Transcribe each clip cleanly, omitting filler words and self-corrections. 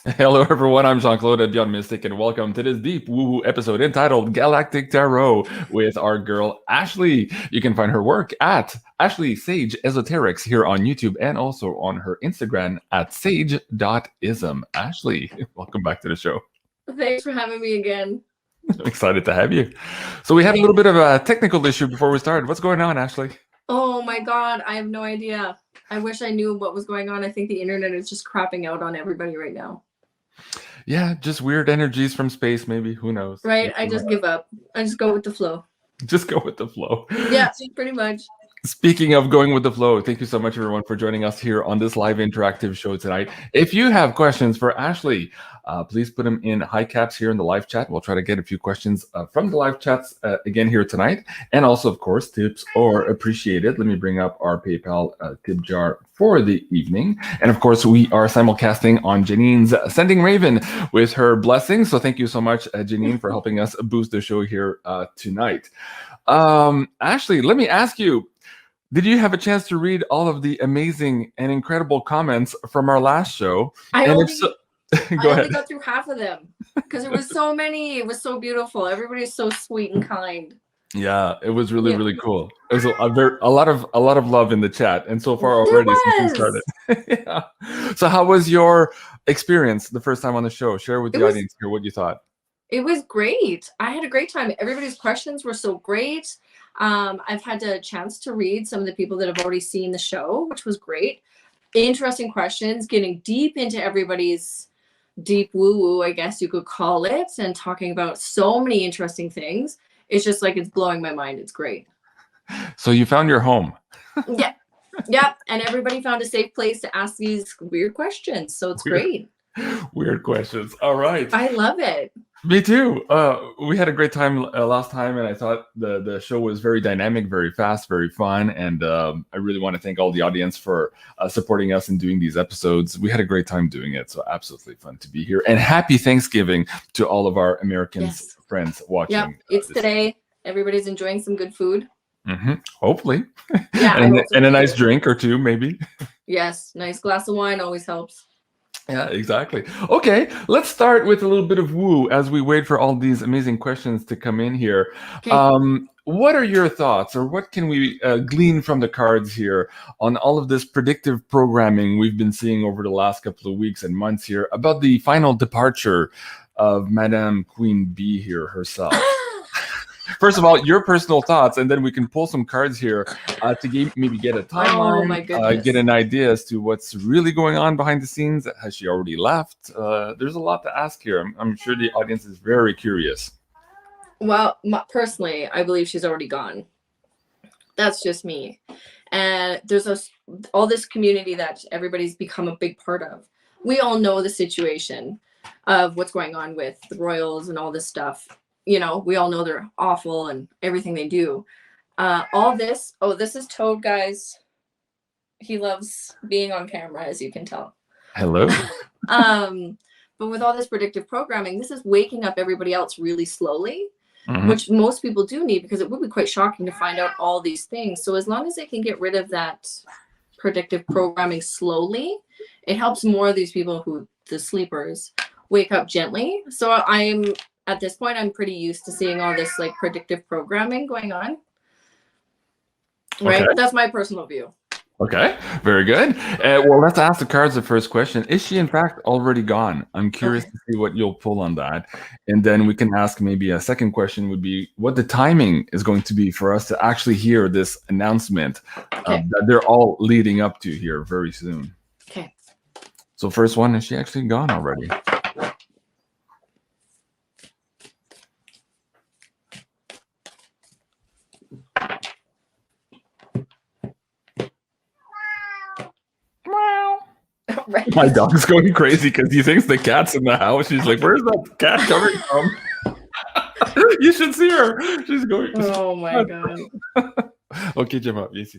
Hello, everyone. I'm Jean-Claude at Beyond Mystic, and welcome to this deep woo-woo episode entitled Galactic Tarot with our girl Ashley. You can find her work at Ashley Sage Esoterics here on YouTube and also on her Instagram at sage.ism. Ashley, welcome back to the show. Thanks for having me again. I'm excited to have you. So we had a little bit of a technical issue before we started. What's going on, Ashley? Oh my God, I have no idea. I wish I knew what was going on. I think the internet is just crapping out on everybody right now. Yeah, just weird energies from space, maybe. Who knows? Right? I just give up. I just go with the flow. Just go with the flow. Yeah, pretty much. Speaking of going with the flow, thank you so much, everyone, for joining us here on this live interactive show tonight. If you have questions for Ashley, please put them in high caps here in the live chat. We'll try to get a few questions from the live chats again here tonight. And also, of course, tips are appreciated. Let me bring up our PayPal tip jar for the evening. And of course, we are simulcasting on Janine's Sending Raven with her blessings. So thank you so much, Janine, for helping us boost the show here tonight. Ashley, let me ask you, did you have a chance to read all of the amazing and incredible comments from our last show? I only got through half of them because it was so many. It was so beautiful. Everybody's so sweet and kind. Yeah, it was really, really cool. There's a lot of love in the chat, and so far already since we started. Yeah. So how was your experience the first time on the show? Share with the audience here what you thought. It was great. I had a great time. Everybody's questions were so great. I've had a chance to read some of the people that have already seen the show, which was great. Interesting questions, getting deep into everybody's deep woo-woo, I guess you could call it, and talking about so many interesting things. It's just like it's blowing my mind. It's great. So you found your home. Yeah. Yeah. And everybody found a safe place to ask these weird questions. So it's great. Weird questions. All right. I love it. Me too. We had a great time last time, and I thought the show was very dynamic, very fast, very fun, and I really want to thank all the audience for supporting us and doing these episodes. We had a great time doing it, so absolutely fun to be here. And happy Thanksgiving to all of our American friends watching. Yeah, it's today. Everybody's enjoying some good food. Mm-hmm. Hopefully. Yeah, and a nice drink or two, maybe. Yes, nice glass of wine always helps. Yeah, exactly. Okay, let's start with a little bit of woo as we wait for all these amazing questions to come in here. Okay. What are your thoughts, or what can we glean from the cards here on all of this predictive programming we've been seeing over the last couple of weeks and months here about the final departure of Madame Queen Bee here herself? First of all, your personal thoughts, and then we can pull some cards here to maybe get a timeline, get an idea as to what's really going on behind the scenes. Has she already left? There's a lot to ask here. I'm sure the audience is very curious. Well, personally, I believe she's already gone. That's just me. And there's all this community that everybody's become a big part of. We all know the situation of what's going on with the royals and all this stuff. You know, we all know they're awful and everything they do. All this, this is Toad, guys. He loves being on camera, as you can tell. Hello. But with all this predictive programming, this is waking up everybody else really slowly, which most people do need, because it would be quite shocking to find out all these things. So as long as they can get rid of that predictive programming slowly, it helps more of these people the sleepers, wake up gently. So at this point, I'm pretty used to seeing all this like predictive programming going on. Right? Okay. That's my personal view. Okay, very good. Well, let's ask the cards the first question. Is she in fact already gone? I'm curious to see what you'll pull on that. And then we can ask maybe a second question would be what the timing is going to be for us to actually hear this announcement that they're all leading up to here very soon. Okay. So first one, is she actually gone already? Right. My dog's going crazy because he thinks the cat's in the house. She's like, where's that cat coming from? You should see her. She's going. Oh my God. Okay, jump up. Yes.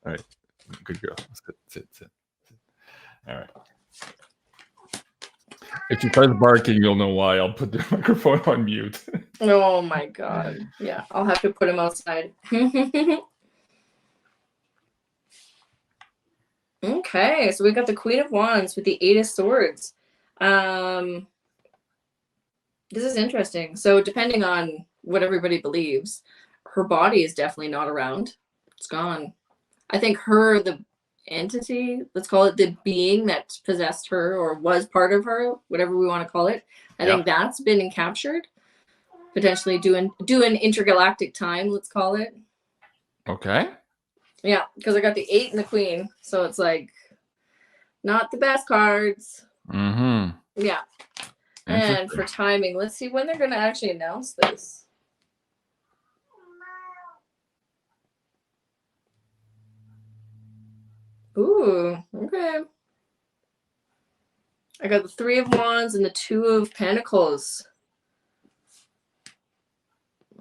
All right. Good girl. Sit. All right. If she starts barking, you'll know why. I'll put the microphone on mute. Oh my God. Yeah, I'll have to put him outside. Okay, so we got the Queen of Wands with the Eight of Swords. This is interesting. So depending on what everybody believes, her body is definitely not around. It's gone. I think her, the entity, let's call it the being that possessed her or was part of her, whatever we want to call it, I think that's been captured. Potentially doing intergalactic time, let's call it. Okay. Yeah, because I got the 8 and the Queen, so it's like not the best cards. Mm-hmm. Yeah. And for timing, let's see when they're going to actually announce this. Ooh, okay. I got the 3 of Wands and the 2 of Pentacles.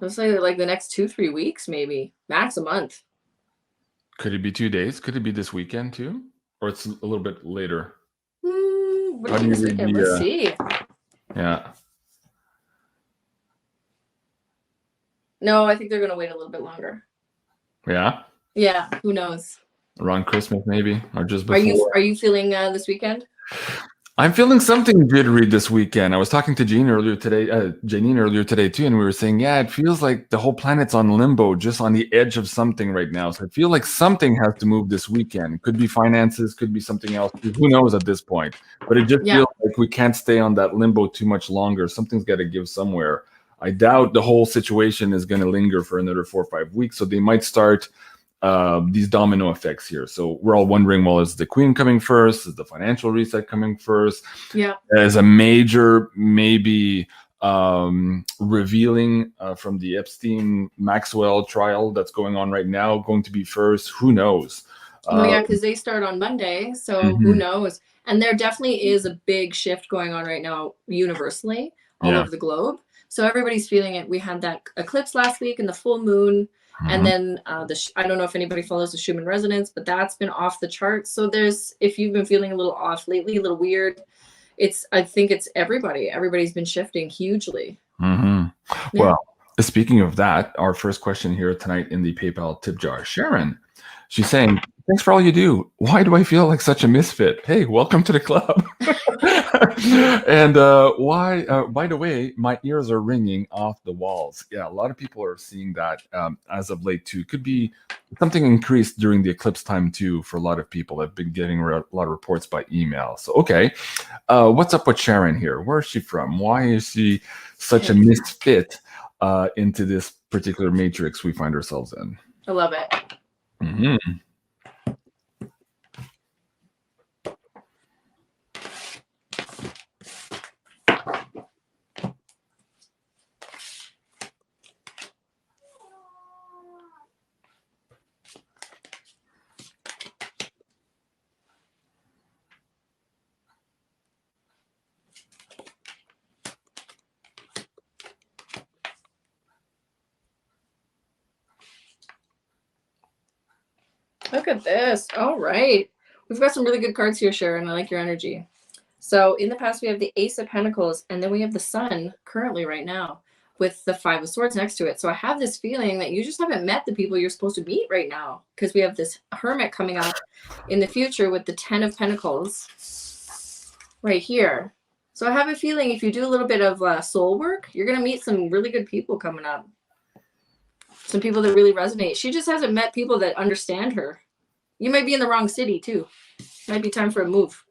Let's say like the next 2-3 weeks, maybe max a month. Could it be 2 days? Could it be this weekend too, or it's a little bit later? What do you think? Let's see. Yeah. No, I think they're going to wait a little bit longer. Yeah. Yeah. Who knows? Around Christmas, maybe, or just before. Are you feeling this weekend? I'm feeling something jittery this weekend. I was talking to Janine earlier today too, and we were saying, yeah, it feels like the whole planet's on limbo, just on the edge of something right now. So I feel like something has to move this weekend. Could be finances, could be something else. Who knows at this point? But it just feels like we can't stay on that limbo too much longer. Something's got to give somewhere. I doubt the whole situation is going to linger for another 4 or 5 weeks. So they might start these domino effects here. So we're all wondering, well, is the Queen coming first? Is the financial reset coming first? Yeah. As a major, maybe revealing from the Epstein-Maxwell trial that's going on right now, going to be first. Who knows? Yeah, because they start on Monday. So who knows? And there definitely is a big shift going on right now universally all over the globe. So everybody's feeling it. We had that eclipse last week and the full moon. And then I don't know if anybody follows the Schumann resonance, but that's been off the charts. So if you've been feeling a little off lately, a little weird, I think it's everybody. Everybody's been shifting hugely. Yeah. Well, speaking of that, our first question here tonight in the PayPal tip jar, Sharon, she's saying, thanks for all you do. Why do I feel like such a misfit? Hey, welcome to the club. And why, by the way, my ears are ringing off the walls. Yeah, a lot of people are seeing that as of late too. Could be something increased during the eclipse time too for a lot of people. I've been getting a lot of reports by email. So, okay, what's up with Sharon here? Where is she from? Why is she such a misfit into this particular matrix we find ourselves in? I love it. Mm-hmm. Look at this. All right. We've got some really good cards here, Sharon. I like your energy. So in the past, we have the Ace of Pentacles, and then we have the Sun currently right now with the 5 of Swords next to it. So I have this feeling that you just haven't met the people you're supposed to meet right now, because we have this Hermit coming up in the future with the 10 of Pentacles right here. So I have a feeling if you do a little bit of soul work, you're going to meet some really good people coming up. Some people that really resonate. She just hasn't met people that understand her. You might be in the wrong city too. Might be time for a move.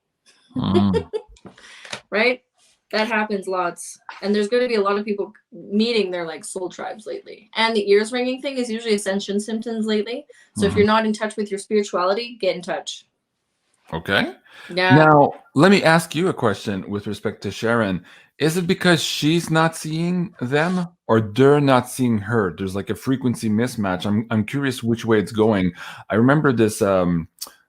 Right? That happens lots. And there's going to be a lot of people meeting their like soul tribes lately. And the ears ringing thing is usually ascension symptoms lately. So if you're not in touch with your spirituality, get in touch. Okay. Yeah. Now, let me ask you a question with respect to Sharon. Is it because she's not seeing them or they're not seeing her? There's like a frequency mismatch. I'm curious which way it's going. I remember this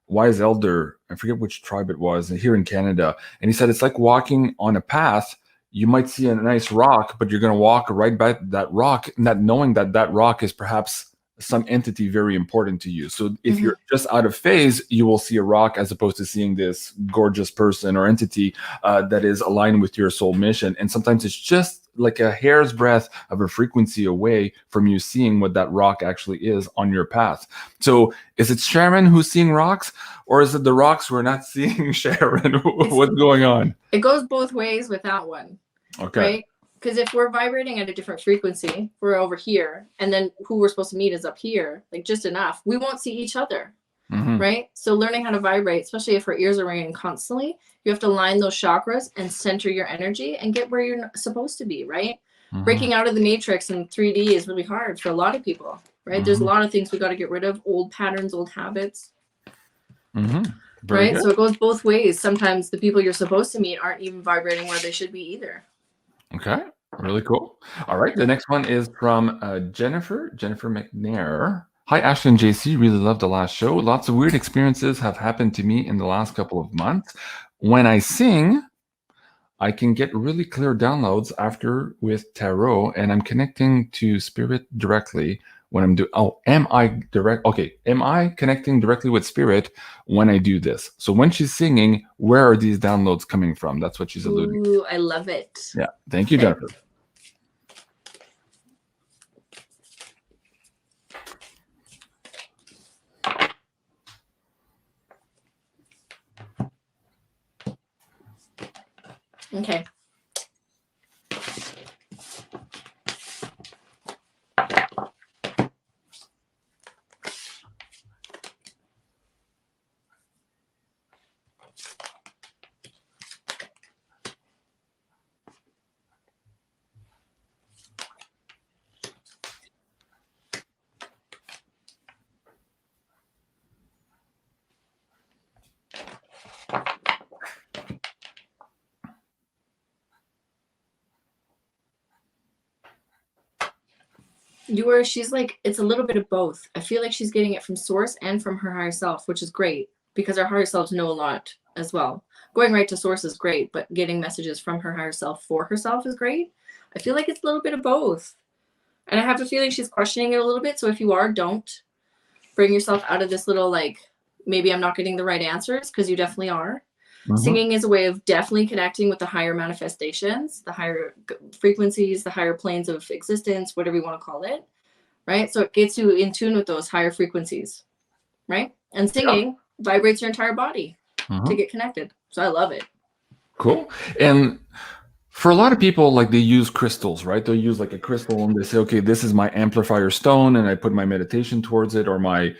wise elder, I forget which tribe it was, here in Canada, and he said it's like walking on a path. You might see a nice rock, but you're going to walk right by that rock, not knowing that that rock is perhaps some entity very important to you. So if you're just out of phase, you will see a rock as opposed to seeing this gorgeous person or entity that is aligned with your soul mission. And sometimes it's just like a hair's breadth of a frequency away from you seeing what that rock actually is on your path. So is it Sharon who's seeing rocks, or is it the rocks who are not seeing Sharon? What's going on? It goes both ways with that one. Okay. Right? Because if we're vibrating at a different frequency, we're over here, and then who we're supposed to meet is up here, like just enough, we won't see each other. Right? So learning how to vibrate, especially if our ears are ringing constantly, you have to line those chakras and center your energy and get where you're supposed to be, right? Breaking out of the matrix in 3D is really hard for a lot of people, right? There's a lot of things we got to get rid of, old patterns, old habits. Right? Good. So it goes both ways. Sometimes the people you're supposed to meet aren't even vibrating where they should be either. Okay, really cool. All right, the next one is from Jennifer McNair. Hi, Ashley and JC. Really loved the last show. Lots of weird experiences have happened to me in the last couple of months. When I sing, I can get really clear downloads after with tarot, and I'm connecting to spirit directly when I'm doing. Oh, am I connecting directly with spirit when I do this? So when she's singing, where are these downloads coming from? That's what she's alluding to. Ooh, I love it. Yeah, thank you, Jennifer. Okay. She's like, it's a little bit of both. I feel like she's getting it from source and from her higher self, which is great because our higher selves know a lot as well. Going right to source is great, but getting messages from her higher self for herself is great. I feel like it's a little bit of both. And I have a feeling she's questioning it a little bit. So if you are, don't bring yourself out of this little, like, maybe I'm not getting the right answers, because you definitely are. Singing is a way of definitely connecting with the higher manifestations, the higher frequencies, the higher planes of existence, whatever you want to call it, right? So it gets you in tune with those higher frequencies, right? And singing vibrates your entire body to get connected. So I love it. Cool. And for a lot of people, like, they use crystals, right? They'll use like a crystal and they say, okay, this is my amplifier stone, and I put my meditation towards it, or my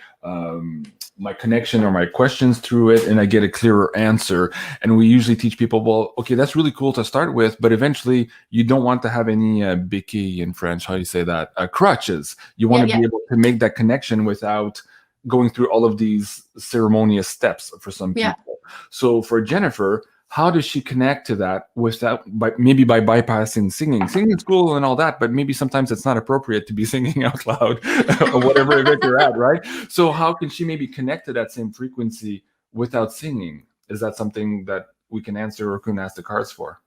connection or my questions through it, and I get a clearer answer. And we usually teach people, well, okay, that's really cool to start with, but eventually you don't want to have any béquilles in French, how do you say that? Crutches. You want to be able to make that connection without going through all of these ceremonious steps for some people. So for Jennifer, how does she connect to that without, maybe by bypassing singing? Singing is cool and all that, but maybe sometimes it's not appropriate to be singing out loud or whatever event you're at, right? So how can she maybe connect to that same frequency without singing? Is that something that we can answer or can ask the cards for?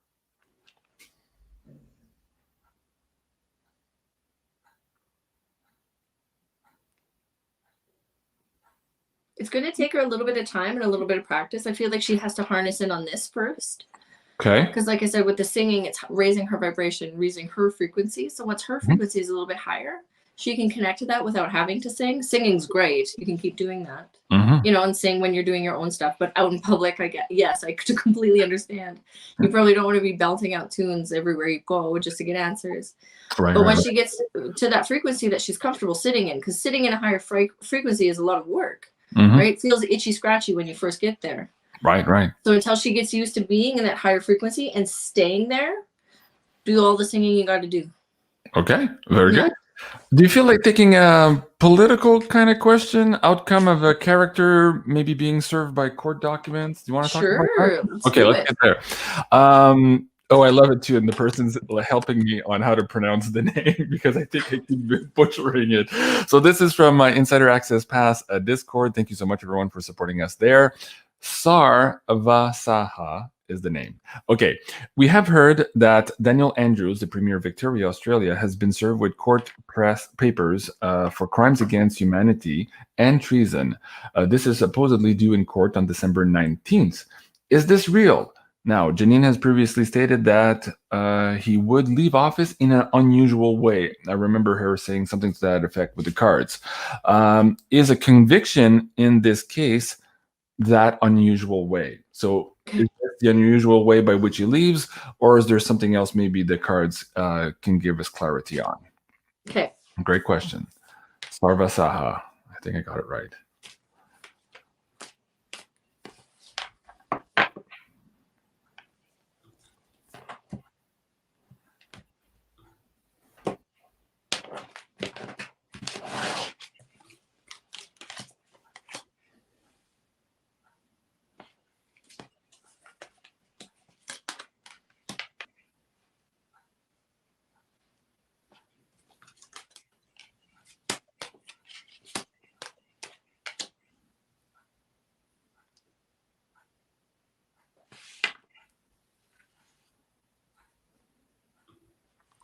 It's going to take her a little bit of time and a little bit of practice. I feel like she has to harness in on this first. Okay. Because like I said, with the singing, it's raising her vibration, raising her frequency. So once her frequency is a little bit higher, she can connect to that without having to sing. Singing's great. You can keep doing that, you know, and sing when you're doing your own stuff. But out in public, I completely understand. You probably don't want to be belting out tunes everywhere you go just to get answers. But when she gets to that frequency that she's comfortable sitting in, because sitting in a higher frequency is a lot of work. Right? It feels itchy, scratchy when you first get there. Right. So until she gets used to being in that higher frequency and staying there, do all the singing you got to do. Okay, very good. Do you feel like taking a political kind of question, outcome of a character maybe being served by court documents? Do you want to talk about that? Okay, let's get there. Oh, I love it too. And the person's helping me on how to pronounce the name because I think I keep butchering it. So this is from my Insider Access Pass Discord. Thank you so much, everyone, for supporting us there. Sarvasaha is the name. Okay, we have heard that Daniel Andrews, the Premier of Victoria, Australia, has been served with court press papers for crimes against humanity and treason. This is supposedly due in court on December 19th. Is this real? Now, Janine has previously stated that he would leave office in an unusual way. I remember her saying something to that effect with the cards. Is a conviction in this case that unusual way? So is this the unusual way by which he leaves, or is there something else maybe the cards can give us clarity on? Okay. Great question. Sarvasaha. I think I got it right.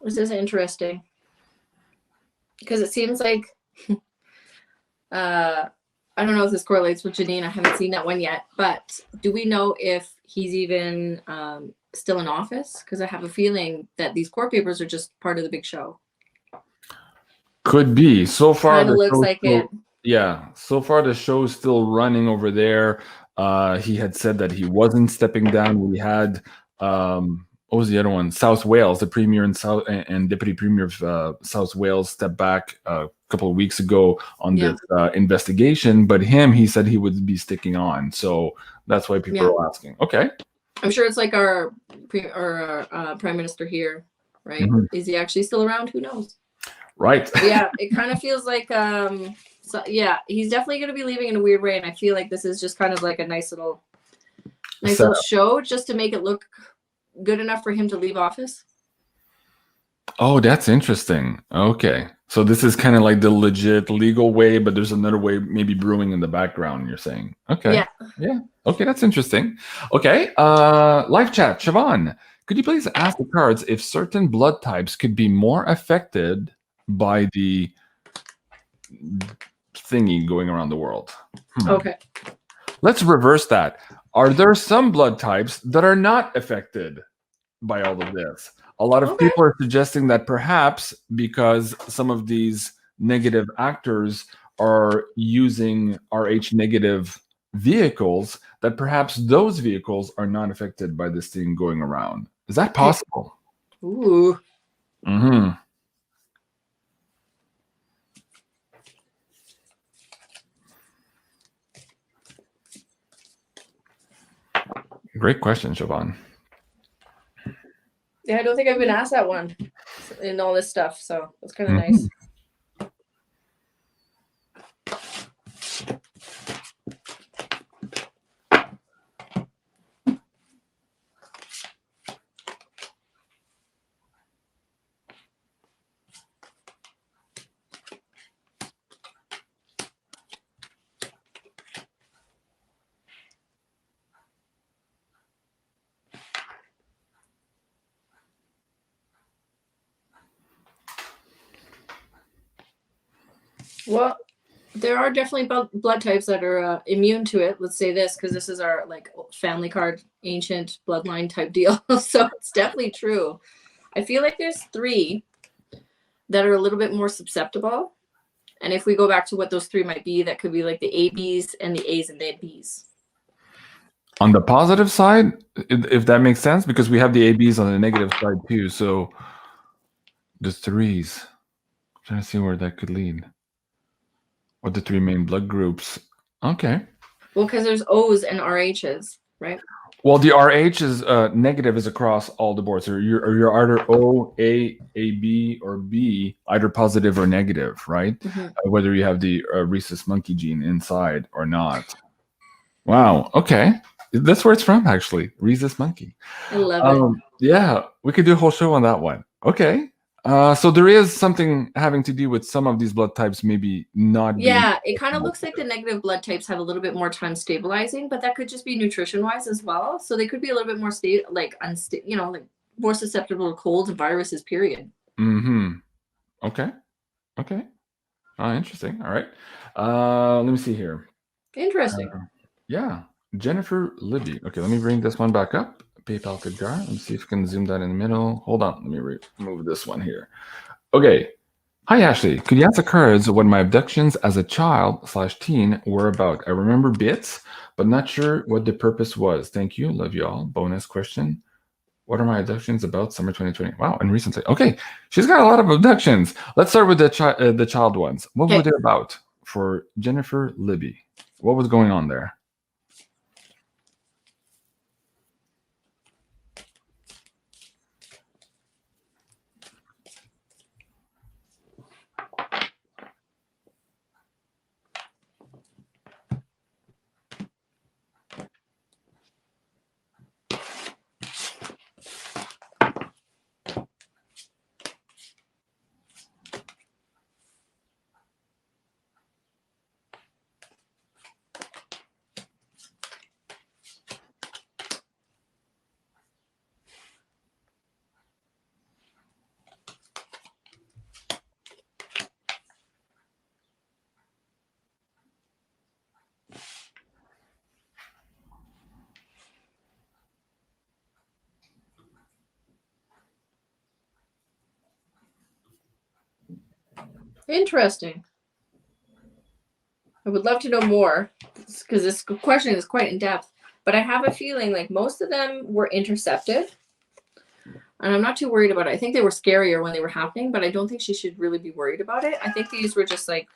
This is interesting because it seems like I don't know if this correlates with Janine. I haven't seen that one yet, but do we know if he's even still in office? Because I have a feeling that these court papers are just part of the big show. Could be. So far, Kind of looks like it. Yeah. So far, the show's still running over there. He had said that he wasn't stepping down. We had what was the other one? South Wales, the premier and deputy premier of South Wales stepped back a couple of weeks ago on this investigation. But he said he would be sticking on. So that's why people are asking. Okay. I'm sure it's like our prime minister here, right? Mm-hmm. Is he actually still around? Who knows? Right. Yeah, it kind of feels like so yeah, he's definitely going to be leaving in a weird way, and I feel like this is just kind of like a nice little show just to make it look good enough for him to leave office. Oh, that's interesting. Okay, so this is kind of like the legit legal way, but there's another way maybe brewing in the background, you're saying. Okay. Yeah. Okay, that's interesting. Okay, live chat. Siobhan, could you please ask the cards if certain blood types could be more affected by the thingy going around the world? Okay. Let's reverse that. Are there some blood types that are not affected by all of this? A lot of people are suggesting that perhaps because some of these negative actors are using RH negative vehicles, that perhaps those vehicles are not affected by this thing going around. Is that possible? Ooh. Mm-hmm. Great question, Siobhan. Yeah, I don't think I've been asked that one in all this stuff, so it's kind of nice. Well, there are definitely blood types that are immune to it. Let's say this, because this is our like family card, ancient bloodline type deal. So it's definitely true. I feel like there's 3 that are a little bit more susceptible. And if we go back to what those 3 might be, that could be like the ABs and the A's and the B's. On the positive side, if that makes sense, because we have the ABs on the negative side too. So the 3s. I'm trying to see where that could lead. What the 3 main blood groups? Okay. Well, because there's O's and RHs, right? Well, the RH is negative is across all the boards. So you're either O, A, B, or B, either positive or negative, right? Mm-hmm. Whether you have the rhesus monkey gene inside or not. Wow. Okay. That's where it's from, actually. Rhesus monkey. I love it. Yeah, we could do a whole show on that one. Okay. So there is something having to do with some of these blood types maybe not. Yeah, it kind of looks like the negative blood types have a little bit more time stabilizing, but that could just be nutrition-wise as well. So they could be a little bit more like more susceptible to colds and viruses. Period. Mm-hmm. Okay. Okay. Interesting. All right. Let me see here. Interesting. Yeah, Jennifer Libby. Okay, let me bring this one back up. PayPal card. Let me see if we can zoom that in the middle. Hold on. Let me remove this one here. Okay. Hi, Ashley. Could you answer cards what my abductions as a child/teen were about? I remember bits, but not sure what the purpose was. Thank you. Love you all. Bonus question. What are my abductions about? Summer 2020. Wow, and recently. Okay, she's got a lot of abductions. Let's start with the child ones. What were they about for Jennifer Libby? What was going on there? Interesting. I would love to know more because this question is quite in depth, but I have a feeling like most of them were intercepted. And I'm not too worried about it. I think they were scarier when they were happening, but I don't think she should really be worried about it. I think these were just like,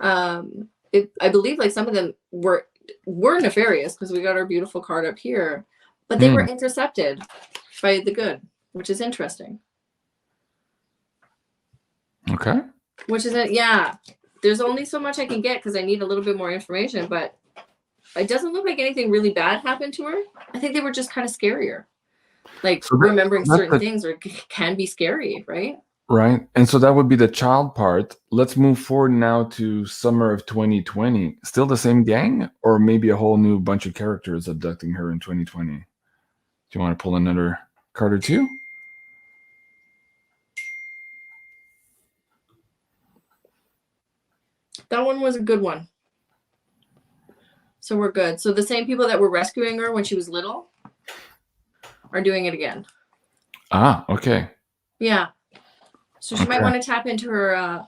I believe like some of them were nefarious because we got our beautiful card up here, but they were intercepted by the good, which is interesting. Okay. Which is yeah. There's only so much I can get because I need a little bit more information, but it doesn't look like anything really bad happened to her. I think they were just kind of scarier. Like so remembering certain things can be scary, right? Right. And so that would be the child part. Let's move forward now to summer of 2020. Still the same gang or maybe a whole new bunch of characters abducting her in 2020? Do you want to pull another card or two? That one was a good one. So we're good. So the same people that were rescuing her when she was little are doing it again. Ah, okay. Yeah. So she might want to tap into her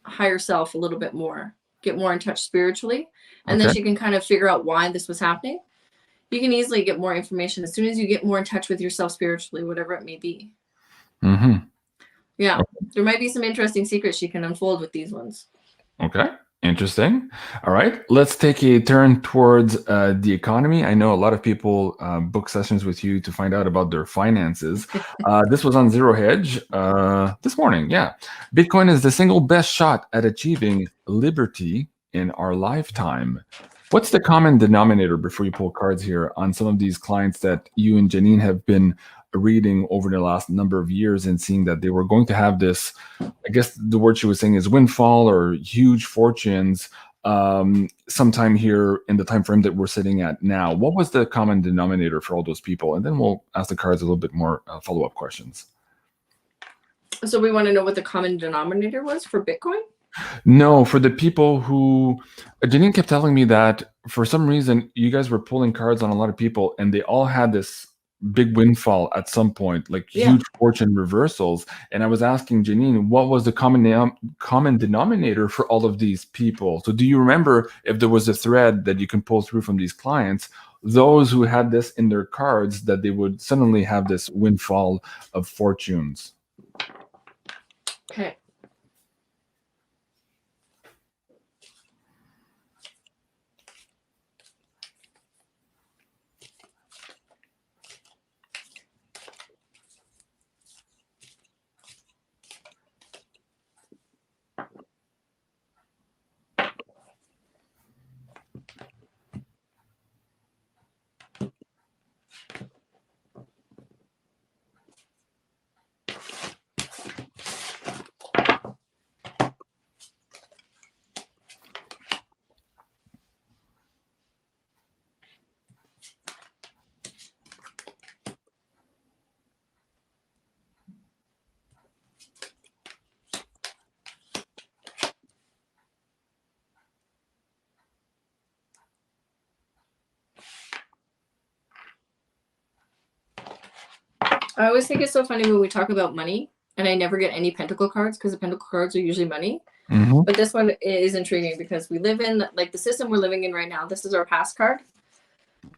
higher self a little bit more, get more in touch spiritually, and then she can kind of figure out why this was happening. You can easily get more information as soon as you get more in touch with yourself spiritually, whatever it may be. Mm-hmm. Yeah. There might be some interesting secrets she can unfold with these ones. Okay. Interesting. All right. Let's take a turn towards the economy. I know a lot of people book sessions with you to find out about their finances. This was on Zero Hedge this morning. Yeah. Bitcoin is the single best shot at achieving liberty in our lifetime. What's the common denominator, before you pull cards here, on some of these clients that you and Janine have been reading over the last number of years and seeing that they were going to have this, I guess the word she was saying is windfall or huge fortunes sometime here in the time frame that we're sitting at now? What was the common denominator for all those people? And then we'll ask the cards a little bit more follow-up questions. So we want to know what the common denominator was for Bitcoin? No, for the people who, Janine kept telling me that for some reason you guys were pulling cards on a lot of people and they all had this big windfall at some point, like huge fortune reversals. And I was asking Janine, what was the common denominator for all of these people? So do you remember if there was a thread that you can pull through from these clients, those who had this in their cards, that they would suddenly have this windfall of fortunes? Okay. I always think it's so funny when we talk about money, and I never get any pentacle cards because the pentacle cards are usually money. Mm-hmm. But this one is intriguing because we live in, like, the system we're living in right now. This is our past card,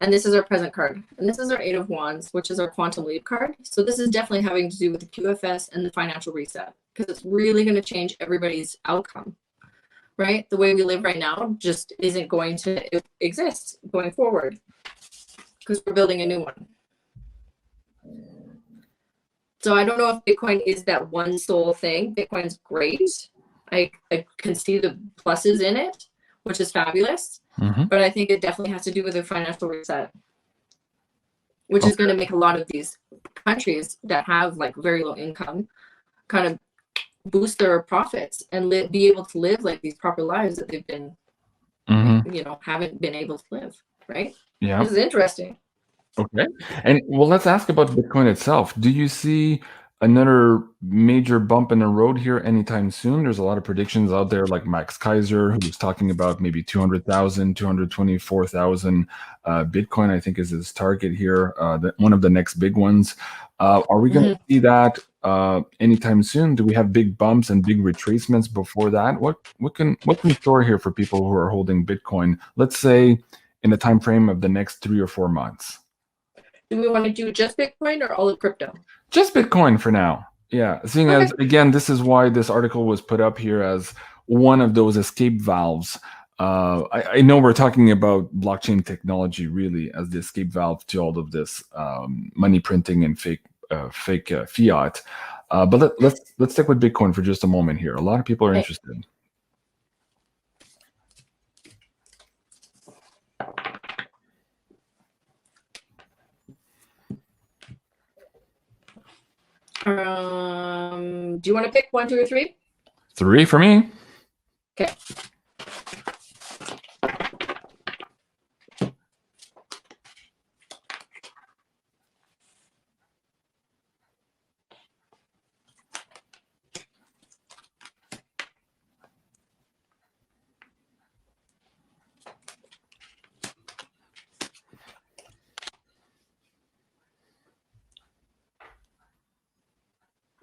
and this is our present card, and this is our Eight of Wands, which is our quantum leap card. So this is definitely having to do with the QFS and the financial reset, because it's really going to change everybody's outcome, right? The way we live right now just isn't going to exist going forward because we're building a new one. So I don't know if Bitcoin is that one sole thing. Bitcoin's great. I can see the pluses in it, which is fabulous. Mm-hmm. But I think it definitely has to do with the financial reset, which is going to make a lot of these countries that have like very low income kind of boost their profits and be able to live like these proper lives that they've been, you know, haven't been able to live. Right? Yeah. This is interesting. Okay. And well, let's ask about Bitcoin itself. Do you see another major bump in the road here anytime soon? There's a lot of predictions out there, like Max Kaiser, who was talking about maybe 200,000, 224,000 Bitcoin, I think is his target here, one of the next big ones. Are we going to see that anytime soon? Do we have big bumps and big retracements before that? What can store here for people who are holding Bitcoin, let's say in the time frame of the next 3 or 4 months? Do we want to do just Bitcoin or all of crypto? Just Bitcoin for now. Yeah. Seeing as, again, this is why this article was put up here as one of those escape valves. I know we're talking about blockchain technology really as the escape valve to all of this money printing and fake fiat. But let's stick with Bitcoin for just a moment here. A lot of people are interested. Do you want to pick 1, 2, or 3? 3 for me. Okay.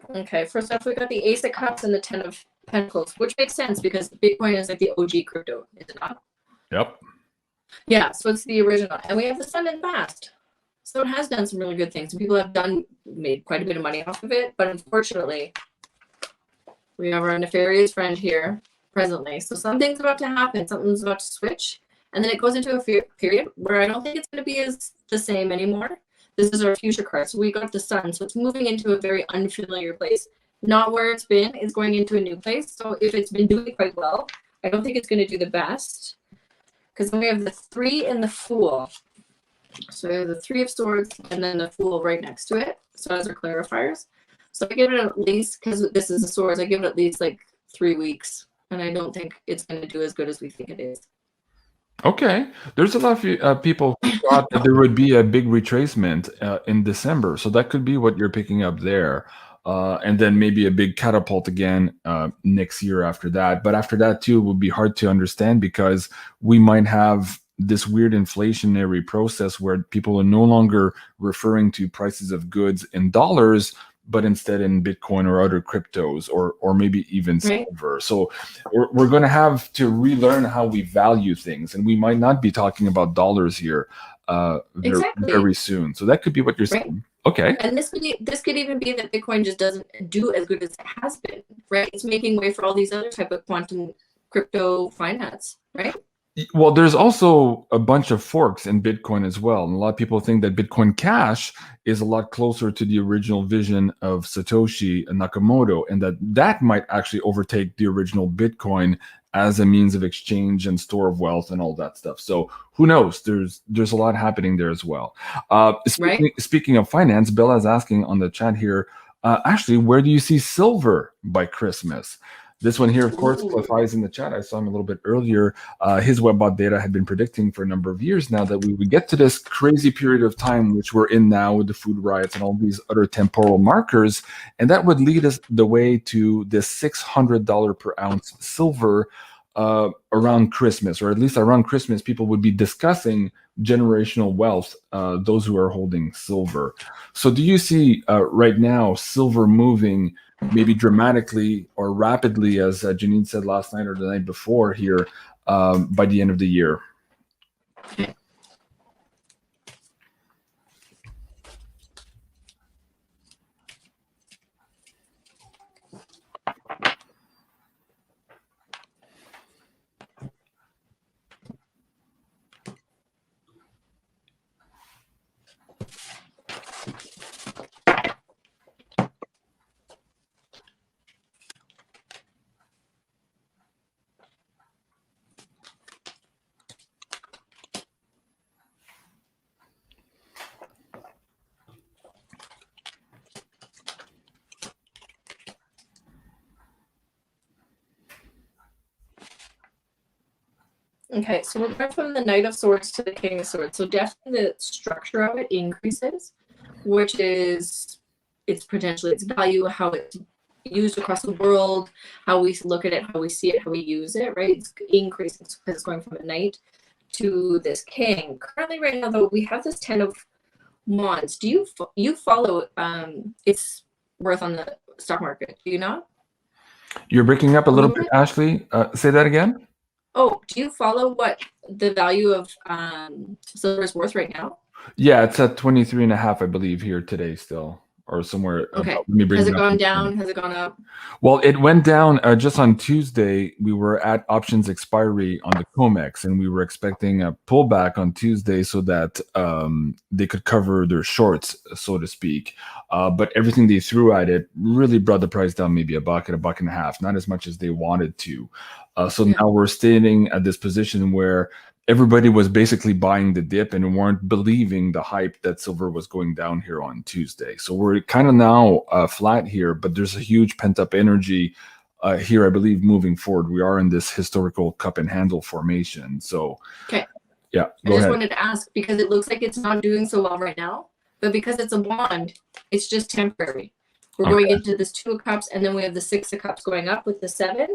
Okay, first off, we got the Ace of Cups and the 10 of Pentacles, which makes sense because Bitcoin is like the OG crypto, is it not? Yep. Yeah, so it's the original. And we have the Sun in the past. So it has done some really good things. People have made quite a bit of money off of it, but unfortunately, we have our nefarious friend here presently. So something's about to happen, something's about to switch, and then it goes into a period where I don't think it's going to be as the same anymore. This is our future card. So we got the Sun. So it's moving into a very unfamiliar place. Not where it's been. It's going into a new place. So if it's been doing quite well, I don't think it's going to do the best. Because then we have the 3 and the Fool. So we have the 3 of Swords and then the Fool right next to it. So as our clarifiers. So I give it at least, because this is the Swords, I give it at least like 3 weeks. And I don't think it's going to do as good as we think it is. Okay, there's a lot of people who thought that there would be a big retracement in December, so that could be what you're picking up there, and then maybe a big catapult again next year after that. But after that too, it would be hard to understand because we might have this weird inflationary process where people are no longer referring to prices of goods in dollars, but instead in Bitcoin or other cryptos or maybe even silver. So we're going to have to relearn how we value things. And we might not be talking about dollars here very soon. So that could be what you're saying. Okay. And this could even be that Bitcoin just doesn't do as good as it has been, right? It's making way for all these other type of quantum crypto finance, right? Well, there's also a bunch of forks in Bitcoin as well. And a lot of people think that Bitcoin Cash is a lot closer to the original vision of Satoshi Nakamoto, and that might actually overtake the original Bitcoin as a means of exchange and store of wealth and all that stuff. So who knows? There's a lot happening there as well. Speaking of finance, Bella's asking on the chat here, actually, where do you see silver by Christmas? This one here, of course, Cliff in the chat. I saw him a little bit earlier. His Webbot data had been predicting for a number of years now that we would get to this crazy period of time, which we're in now with the food riots and all these other temporal markers. And that would lead us the way to this $600 per ounce silver around Christmas, or at least around Christmas, people would be discussing generational wealth, those who are holding silver. So do you see right now silver moving maybe dramatically or rapidly, as Janine said last night or the night before here, by the end of the year? Okay, so we're going from the Knight of Swords to the King of Swords. So definitely the structure of it increases, which is its potentially its value, how it's used across the world, how we look at it, how we see it, how we use it, right? It's increasing because it's going from a knight to this king. Currently, right now, though, we have this 10 of Wands. Do you follow its worth on the stock market? Do you not? You're breaking up a little bit, Ashley. Say that again. Oh, do you follow what the value of silver is worth right now? Yeah, it's at 23.5, I believe, here today still, or somewhere. Okay. Let me bring Has it it up. gone down? Has it gone up? Well, it went down just on Tuesday. We were at options expiry on the COMEX, and we were expecting a pullback on Tuesday so that they could cover their shorts, so to speak. But everything they threw at it really brought the price down maybe $1 and $1.50, not as much as they wanted to. So now we're standing at this position where everybody was basically buying the dip and weren't believing the hype that silver was going down here on Tuesday. So we're kind of now flat here, but there's a huge pent-up energy here, I believe, moving forward. We are in this historical cup and handle formation. So, okay. Yeah, I just wanted to ask, because it looks like it's not doing so well right now, but because it's a wand, it's just temporary. We're going into this 2 of Cups, and then we have the 6 of Cups going up with the 7.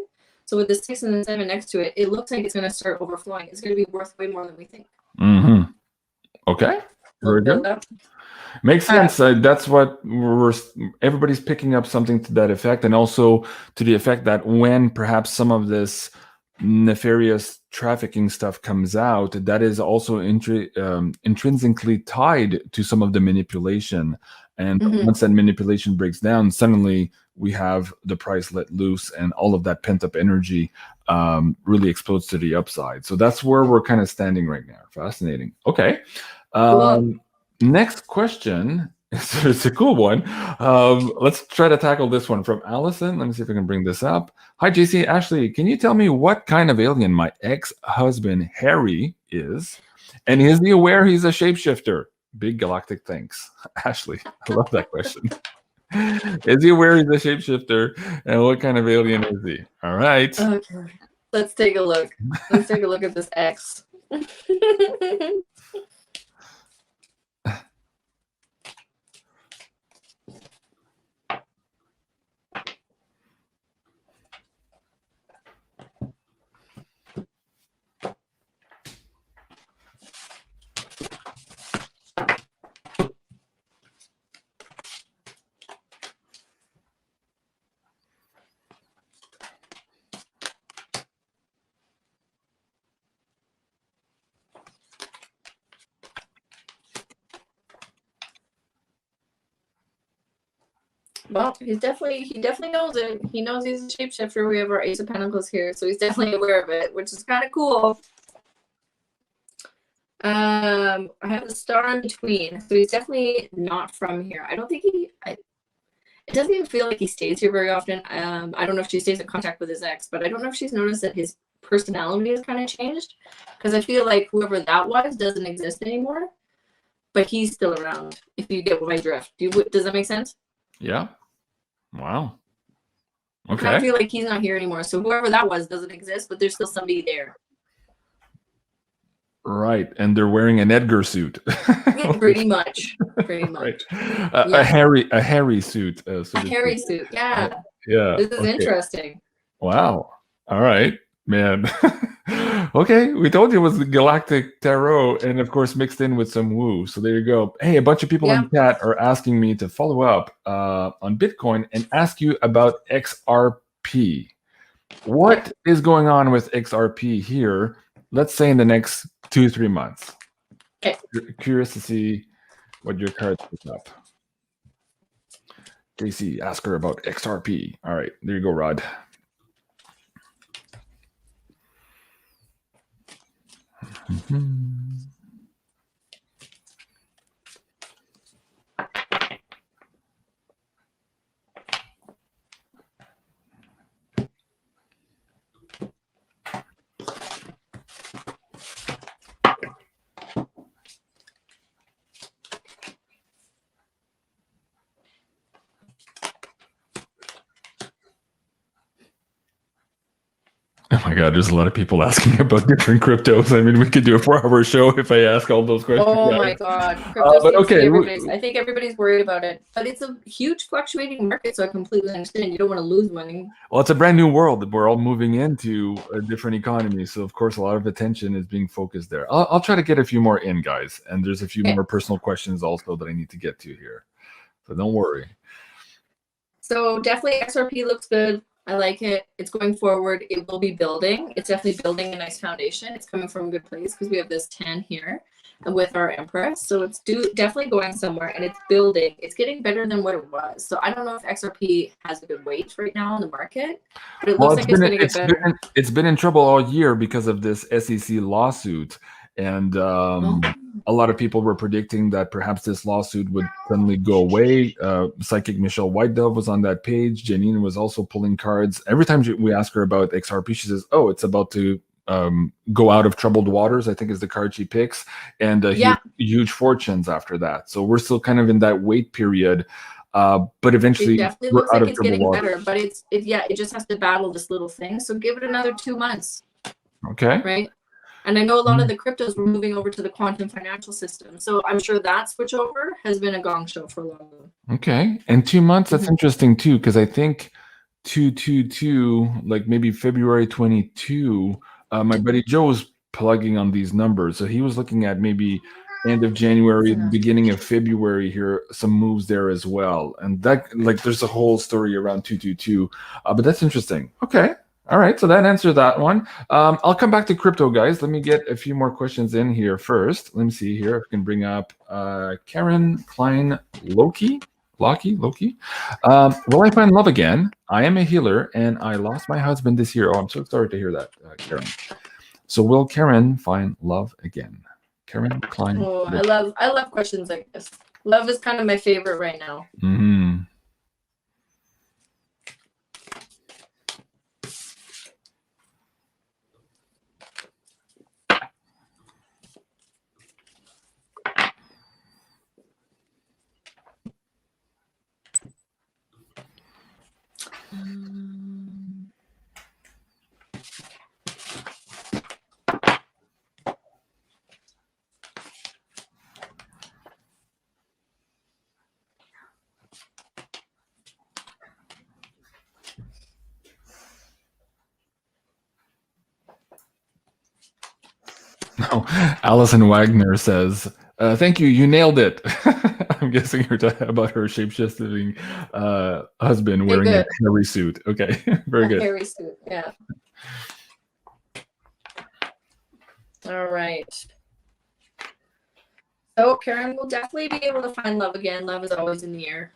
So with the 6 and the 7 next to it, it looks like it's going to start overflowing. It's going to be worth way more than we think. Mm-hmm. Okay. Very good. Makes sense. That's what everybody's picking up something to that effect, and also to the effect that when perhaps some of this nefarious trafficking stuff comes out, that is also intrinsically tied to some of the manipulation. And once that manipulation breaks down, suddenly we have the price let loose, and all of that pent-up energy really explodes to the upside. So that's where we're kind of standing right now. Fascinating. Okay. Next question. It's a cool one. Let's try to tackle this one from Allison. Let me see if I can bring this up. Hi, JC. Ashley, can you tell me what kind of alien my ex-husband Harry is? And is he aware he's a shapeshifter? Big galactic thanks. Ashley, I love that question. Is he aware he's a shapeshifter? And what kind of alien is he? All right. Okay. Let's take a look. Let's take a look at this X. Well, he definitely knows it. He knows he's a shapeshifter. We have our Ace of Pentacles here, so he's definitely aware of it, which is kind of cool. I have the Star in between, so he's definitely not from here. I don't think it doesn't even feel like he stays here very often. I don't know if she stays in contact with his ex, but I don't know if she's noticed that his personality has kind of changed, because I feel like whoever that was doesn't exist anymore, but he's still around, if you get my drift. Does that make sense? Yeah. Wow. Okay. I feel like he's not here anymore. So whoever that was doesn't exist, but there's still somebody there. Right. And they're wearing an Edgar suit. Yeah, pretty much. Pretty much. Right. A hairy suit. A hairy suit. Yeah. Yeah. This is interesting. Wow. All right. Man. Okay, we told you it was the Galactic Tarot, and of course mixed in with some woo. So there you go. Hey, a bunch of people Yeah. in chat are asking me to follow up on Bitcoin and ask you about XRP. What is going on with XRP here? Let's say in the next 2-3 months. Okay. Curious to see what your cards pick up. JC, ask her about XRP. All right, there you go, Rod. Oh my God, there's a lot of people asking about different cryptos. I mean, we could do a 4-hour show if I ask all those questions. Oh my God. Crypto but seems to okay. be I think everybody's worried about it, but it's a huge fluctuating market. So I completely understand. You don't want to lose money. Well, it's a brand new world that we're all moving into, a different economy. So of course, a lot of attention is being focused there. I'll try to get a few more in, guys. And there's a few more personal questions also that I need to get to here. So don't worry. So definitely XRP looks good. I like it. It's going forward. It will be building. It's definitely building a nice foundation. It's coming from a good place because we have this 10 here with our Empress. So it's definitely going somewhere, and it's building. It's getting better than what it was. So I don't know if XRP has a good weight right now in the market, but it looks like it's going to get better. It's been in trouble all year because of this SEC lawsuit. And a lot of people were predicting that perhaps this lawsuit would suddenly go away. Psychic Michelle White Dove was on that page. Janine was also pulling cards. Every time we ask her about XRP, she says, oh, it's about to go out of troubled waters, I think is the card she picks. And huge fortunes after that. So we're still kind of in that wait period. But eventually, it definitely looks like it's getting better. But it just has to battle this little thing. So give it another 2 months. Okay. Right. And I know a lot of the cryptos were moving over to the quantum financial system. So I'm sure that switchover has been a gong show for a long time. Okay. And 2 months, that's interesting too, because I think 222, like maybe February 22, my buddy Joe was plugging on these numbers. So he was looking at maybe end of January, beginning of February here, some moves there as well. And that, like, there's a whole story around 222. But that's interesting. Okay. All right, so that answered that one. I'll come back to crypto, guys. Let me get a few more questions in here first. Let me see here if I can bring up Karen Klein Loki. Will I find love again? I am a healer, and I lost my husband this year. Oh, I'm so sorry to hear that, Karen. So will Karen find love again? Karen Klein. Oh, I love questions like this. Love is kind of my favorite right now. Mm-hmm. No, Allison Wagner says, thank you, you nailed it. I'm guessing you're talking about her shape-shifting husband wearing a hairy suit. Okay, very good. Hairy suit, yeah. All right. So Karen will definitely be able to find love again. Love is always in the air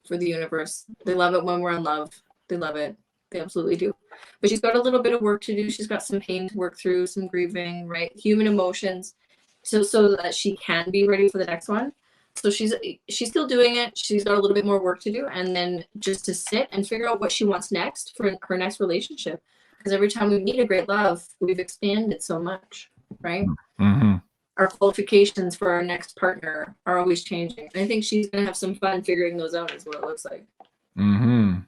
for the universe. They love it when we're in love. They love it. They absolutely do. But she's got a little bit of work to do. She's got some pain to work through, some grieving, right? Human emotions, so that she can be ready for the next one. So she's still doing it. She's got a little bit more work to do, and then just to sit and figure out what she wants next for her next relationship. Because every time we meet a great love, we've expanded so much, right? Mm-hmm. Our qualifications for our next partner are always changing. I think she's gonna have some fun figuring those out, is what it looks like. Mm-hmm.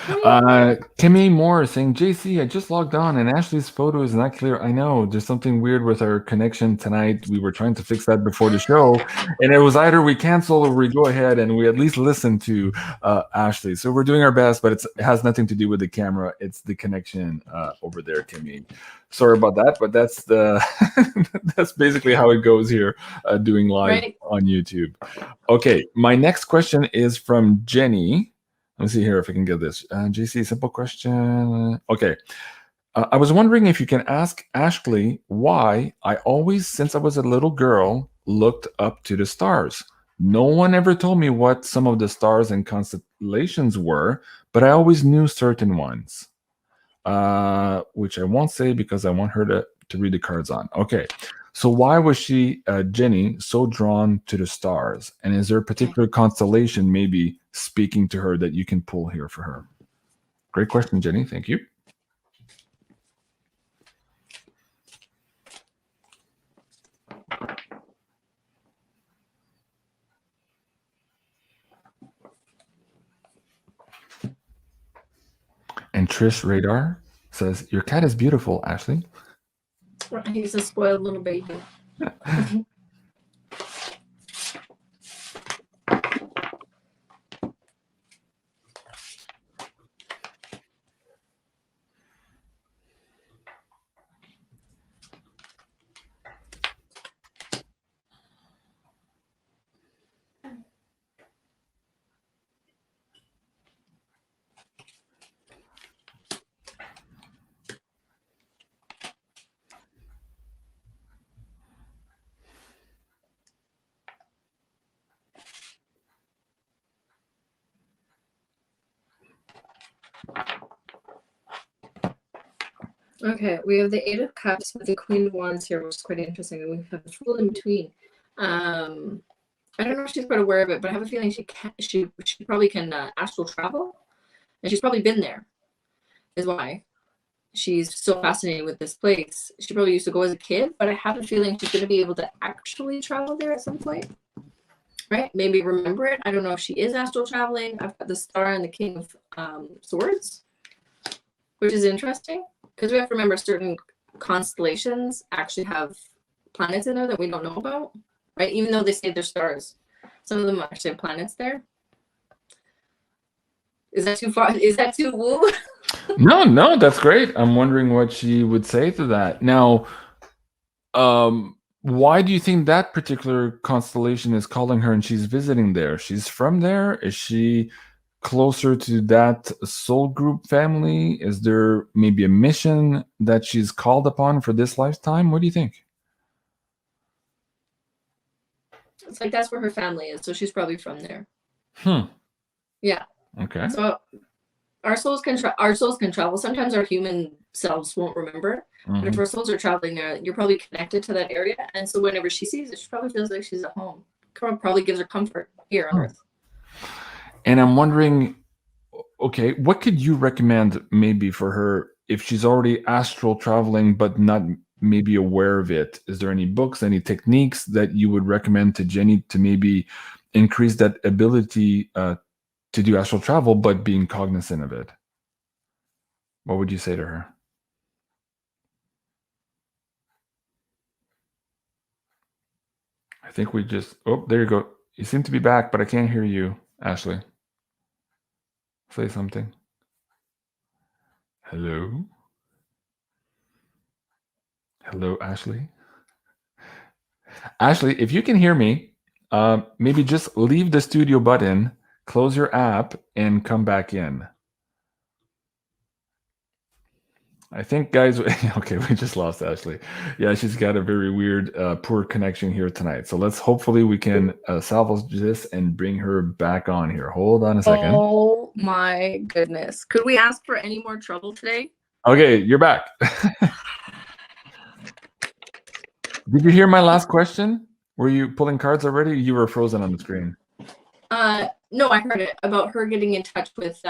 Oh, yeah. Kimmy Moore saying, JC, I just logged on and Ashley's photo is not clear. I know there's something weird with our connection tonight. We were trying to fix that before the show, and it was either we cancel or we go ahead and we at least listen to Ashley. So we're doing our best, but it has nothing to do with the camera. It's the connection over there, Kimmy. Sorry about that, but that's the that's basically how it goes here doing live on YouTube. Okay, my next question is from Jenny. Let me see here if I can get this. JC, simple question. Okay. I was wondering if you can ask Ashley why I always, since I was a little girl, looked up to the stars. No one ever told me what some of the stars and constellations were, but I always knew certain ones, which I won't say because I want her to read the cards on. Okay. So why was she, Jenny, so drawn to the stars? And is there a particular constellation maybe speaking to her that you can pull here for her? Great question, Jenny. Thank you. And Trish Radar says, your cat is beautiful, Ashley. He's a spoiled little baby. Okay, we have the 8 of Cups with the Queen of Wands here, which is quite interesting. And we have the Fool in between. I don't know if she's quite aware of it, but I have a feeling she probably can astral travel, and she's probably been there. Is why she's so fascinated with this place. She probably used to go as a kid, but I have a feeling she's going to be able to actually travel there at some point. Right? Maybe remember it. I don't know if she is astral traveling. I've got the Star and the King of Swords, which is interesting. Because we have to remember certain constellations actually have planets in there that we don't know about, right? Even though they say they're stars, some of them actually have planets there. Is that too far? Is that too woo? No, that's great. I'm wondering what she would say to that. Now, why do you think that particular constellation is calling her and she's visiting there? She's from there? Is she closer to that soul group family? Is there maybe a mission that she's called upon for this lifetime? What do you think? It's like that's where her family is, so she's probably from there. Yeah. Okay. So our souls can travel. Sometimes our human selves won't remember, but if our souls are traveling there, you're probably connected to that area, and so whenever she sees it, she probably feels like she's at home. Probably gives her comfort here on Earth. And I'm wondering, okay, what could you recommend maybe for her if she's already astral traveling but not maybe aware of it? Is there any books, any techniques that you would recommend to Jenny to maybe increase that ability to do astral travel but being cognizant of it? What would you say to her? I think we just, oh, there you go. You seem to be back, but I can't hear you, Ashley. Say something. Hello? Hello, Ashley? Ashley, if you can hear me, maybe just leave the studio button, close your app, and come back in. I think, guys, okay, we just lost Ashley. Yeah, she's got a very weird, poor connection here tonight. So hopefully we can salvage this and bring her back on here. Hold on a second. Oh my goodness. Could we ask for any more trouble today? Okay, you're back. Did you hear my last question? Were you pulling cards already? You were frozen on the screen. No, I heard it about her getting in touch with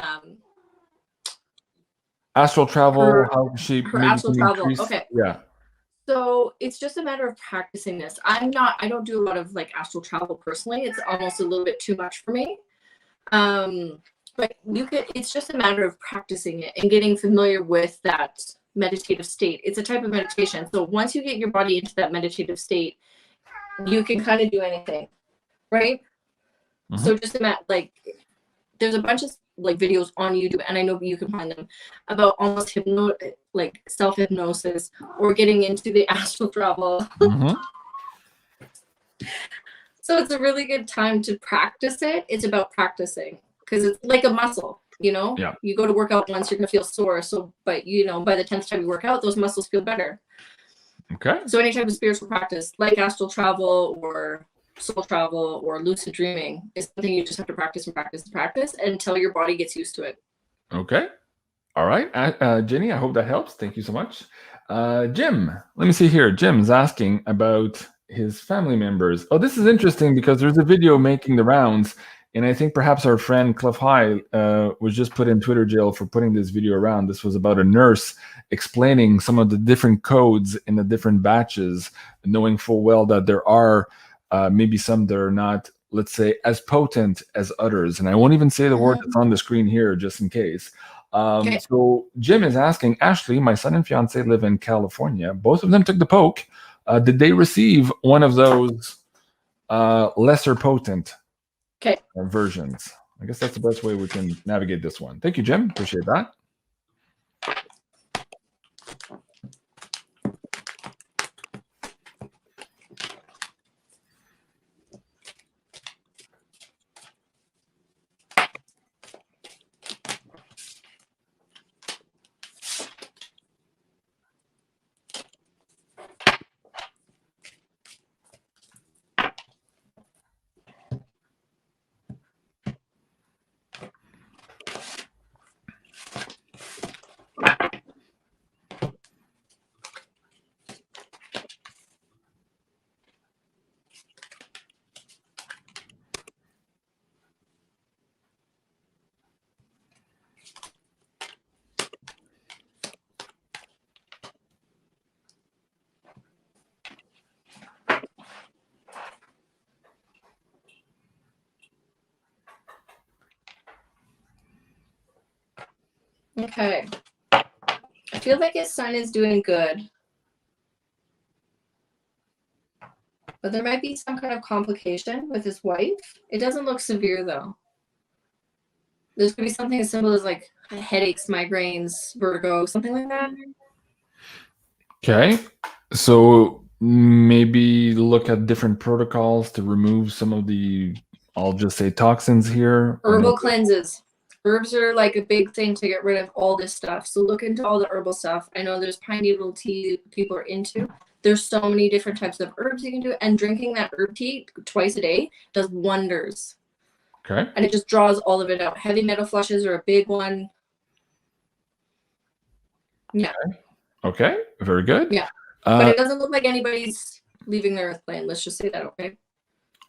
astral travel, how she her astral travel. Increase, okay. Yeah. So it's just a matter of practicing this. I don't do a lot of like astral travel personally. It's almost a little bit too much for me. But you could, it's just a matter of practicing it and getting familiar with that meditative state. It's a type of meditation. So once you get your body into that meditative state, you can kind of do anything, right? So just imagine, like, there's a bunch of like videos on YouTube, and I know you can find them about almost like self-hypnosis or getting into the astral travel. So it's a really good time to practice it. It's about practicing because it's like a muscle, you know? Yeah. You go to work out once, you're gonna feel sore. So, but you know, by the 10th time you work out, those muscles feel better. Okay. So any type of spiritual practice, like astral travel or soul travel or lucid dreaming, is something you just have to practice and practice and practice until your body gets used to it. Okay. All right. Jenny, I hope that helps. Thank you so much. Jim, let me see here. Jim's asking about his family members. Oh, this is interesting because there's a video making the rounds, and I think perhaps our friend 𝐂𝐓𝐈𝐂 was just put in Twitter jail for putting this video around. This was about a nurse explaining some of the different codes in the different batches, knowing full well that there are maybe some that are not, let's say, as potent as others. And I won't even say the word that's on the screen here, just in case. So Jim is asking, Ashley, my son and fiance live in California. Both of them took the poke. Did they receive one of those lesser potent versions? I guess that's the best way we can navigate this one. Thank you, Jim. Appreciate that. Okay. I feel like his son is doing good. But there might be some kind of complication with his wife. It doesn't look severe, though. There's going to be something as simple as like headaches, migraines, vertigo, something like that. Okay. So maybe look at different protocols to remove some of the, I'll just say, toxins here. Herbal cleanses. Herbs are like a big thing to get rid of all this stuff. So look into all the herbal stuff. I know there's pine needle tea people are into. There's so many different types of herbs you can do. And drinking that herb tea twice a day does wonders. Okay. And it just draws all of it out. Heavy metal flushes are a big one. Yeah. Okay. Very good. Yeah. But it doesn't look like anybody's leaving the earth plane. Let's just say that, okay?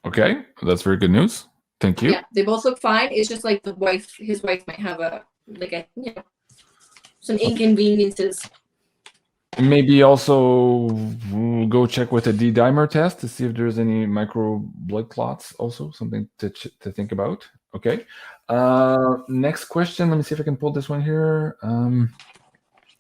Okay. That's very good news. Thank you. Yeah, they both look fine. It's just like his wife might have some inconveniences. Maybe also go check with a D-dimer test to see if there's any micro blood clots. Also, something to think about. Okay. Next question. Let me see if I can pull this one here.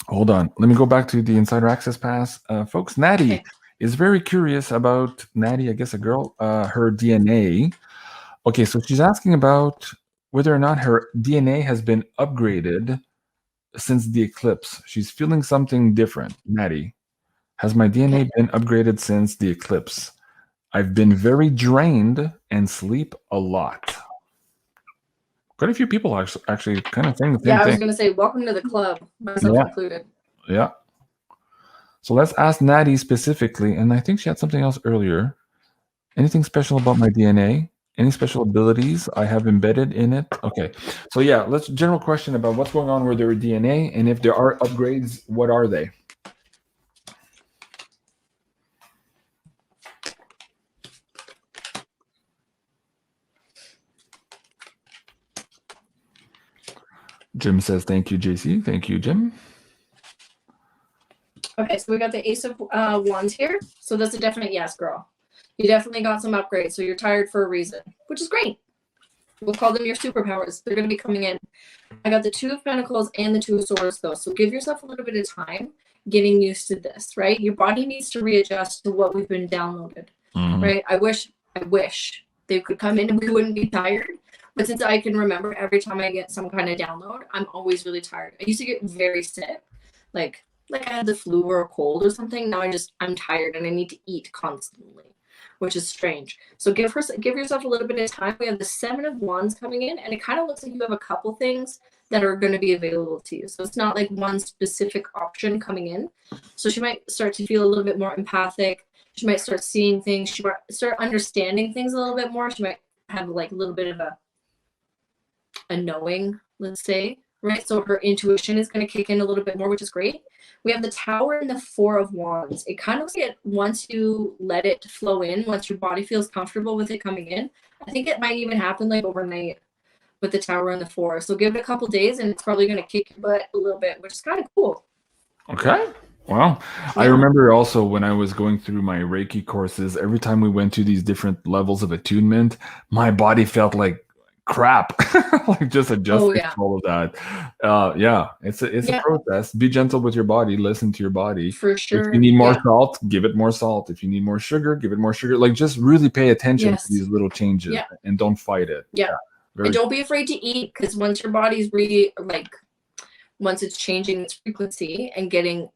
Hold on. Let me go back to the Insider Access Pass. Folks, Natty is very curious about Natty, I guess a girl, her DNA. Okay, so she's asking about whether or not her DNA has been upgraded since the eclipse. She's feeling something different. Natty, has my DNA been upgraded since the eclipse? I've been very drained and sleep a lot. Quite a few people actually kind of saying the same thing. Yeah, I was going to say, welcome to the club, myself included. Yeah. So let's ask Natty specifically, and I think she had something else earlier. Anything special about my DNA? Any special abilities I have embedded in it? Okay. So yeah, let's general question about what's going on with their DNA, and if there are upgrades, what are they? Jim says, thank you, JC. Thank you, Jim. Okay, so we got the Ace of Wands here. So that's a definite yes, girl. You definitely got some upgrades. So you're tired for a reason, which is great. We'll call them your superpowers. They're going to be coming in. I got the Two of Pentacles and the Two of Swords, though. So give yourself a little bit of time getting used to this, right? Your body needs to readjust to what we've been downloaded, right? I wish they could come in and we wouldn't be tired. But since I can remember every time I get some kind of download, I'm always really tired. I used to get very sick, like I had the flu or a cold or something. Now I'm tired and I need to eat constantly, which is strange. So give yourself a little bit of time. We have the Seven of Wands coming in, and it kind of looks like you have a couple things that are going to be available to you. So it's not like one specific option coming in. So she might start to feel a little bit more empathic. She might start seeing things. She might start understanding things a little bit more. She might have like a little bit of a knowing, let's say, right? So her intuition is going to kick in a little bit more, which is great. We have the Tower and the Four of Wands. It kind of looks like once you let it flow in, once your body feels comfortable with it coming in, I think it might even happen like overnight with the Tower and the Four. So give it a couple days and it's probably going to kick your butt a little bit, which is kind of cool. Okay. Wow. Yeah. I remember also when I was going through my Reiki courses, every time we went to these different levels of attunement, my body felt like crap. Like just adjusting to all of that. Yeah, it's a process. Be gentle with your body. Listen to your body. For sure. If you need more salt, give it more salt. If you need more sugar, give it more sugar. Like just really pay attention to these little changes and don't fight it. And don't be afraid to eat, because once your body's once it's changing its frequency and getting